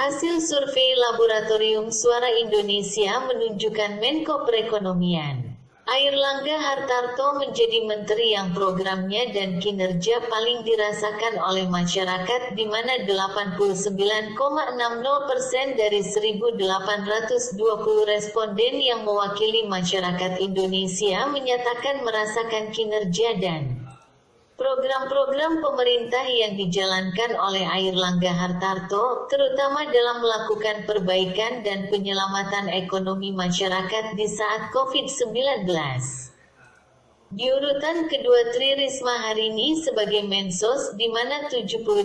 Hasil survei Laboratorium Suara Indonesia menunjukkan Menko Perekonomian Airlangga Hartarto menjadi menteri yang programnya dan kinerja paling dirasakan oleh masyarakat, di mana 89,60% dari 1.820 responden yang mewakili masyarakat Indonesia menyatakan merasakan kinerja dan program-program pemerintah yang dijalankan oleh Airlangga Hartarto, terutama dalam melakukan perbaikan dan penyelamatan ekonomi masyarakat di saat COVID-19. Di urutan kedua Tri Risma hari ini sebagai Mensos, di mana 78,2%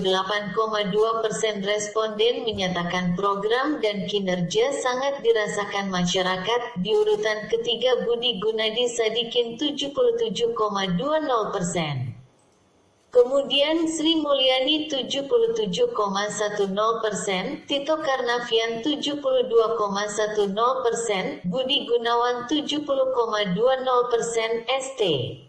responden menyatakan program dan kinerja sangat dirasakan masyarakat. Di urutan ketiga Budi Gunadi Sadikin 77,20%. Kemudian Sri Mulyani 77,10%, Tito Karnavian 72,10%, Budi Gunawan 70,20%, St.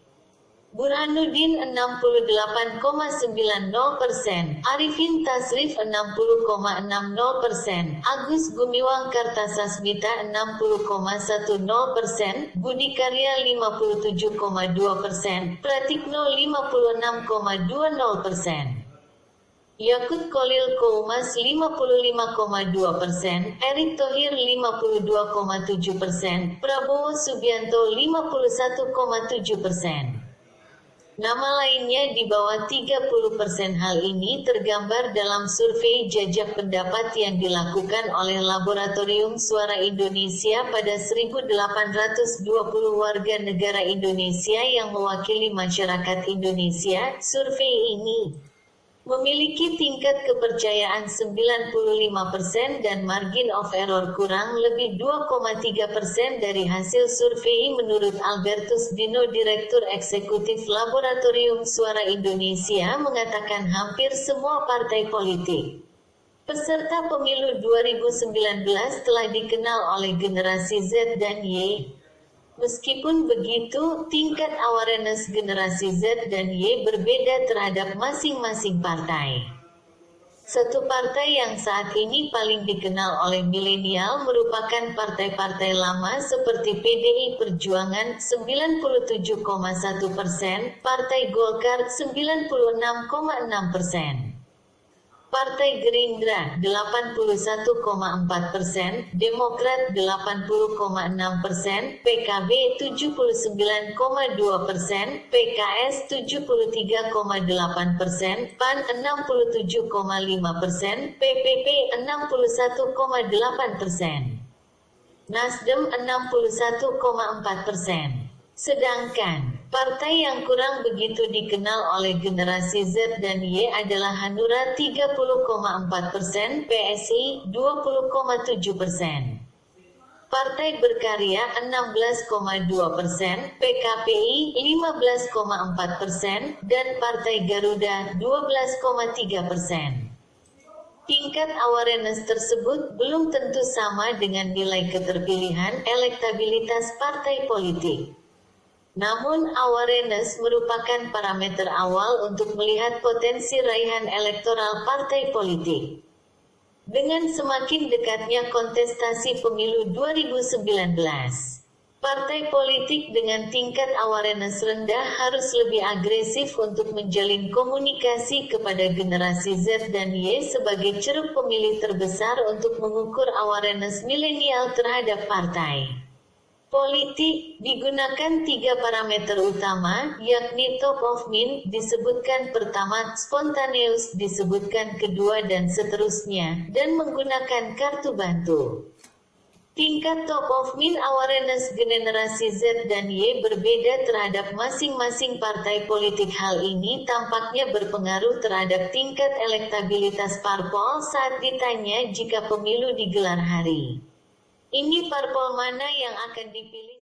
Burhanuddin 68,90%, Arifin Tasrif 60,60%, Agus Gumiwang Kartasasmita 60,10%, Budi Karya 57,2%, Pratikno 56,20%. Yakut Kolil Koumas 55,2%, Erick Thohir 52,7%, Prabowo Subianto 51,7%. Nama lainnya di bawah 30%. Hal ini tergambar dalam survei jajak pendapat yang dilakukan oleh Laboratorium Suara Indonesia pada 1.820 warga negara Indonesia yang mewakili masyarakat Indonesia. Survei ini memiliki tingkat kepercayaan 95% dan margin of error kurang lebih 2,3% dari hasil survei. Menurut Albertus Dino, Direktur Eksekutif Laboratorium Suara Indonesia, mengatakan hampir semua partai politik peserta pemilu 2019 telah dikenal oleh generasi Z dan Y. Meskipun begitu, tingkat awareness generasi Z dan Y berbeda terhadap masing-masing partai. Satu partai yang saat ini paling dikenal oleh milenial merupakan partai-partai lama seperti PDI Perjuangan 97,1%, Partai Golkar 96,6%. Partai Gerindra 81,4%, Demokrat 80,6%, PKB 79,2%, PKS 73,8%, PAN 67,5%, PPP 61,8%, Nasdem 61,4%. Sedangkan partai yang kurang begitu dikenal oleh generasi Z dan Y adalah Hanura 30,4%, PSI 20,7%, Partai Berkarya 16,2%, PKPI 15,4%, dan Partai Garuda 12,3%. Tingkat awareness tersebut belum tentu sama dengan nilai keterpilihan elektabilitas partai politik. Namun awareness merupakan parameter awal untuk melihat potensi raihan elektoral partai politik. Dengan semakin dekatnya kontestasi pemilu 2019, partai politik dengan tingkat awareness rendah harus lebih agresif untuk menjalin komunikasi kepada generasi Z dan Y sebagai ceruk pemilih terbesar untuk mengukur awareness milenial terhadap partai politik. Digunakan 3 parameter utama, yakni top of mind disebutkan pertama, spontaneous disebutkan kedua, dan seterusnya, dan menggunakan kartu bantu. Tingkat top of mind awareness generasi Z dan Y berbeda terhadap masing-masing partai politik. Hal ini tampaknya berpengaruh terhadap tingkat elektabilitas parpol saat ditanya jika pemilu digelar hari ini parpol mana yang akan dipilih.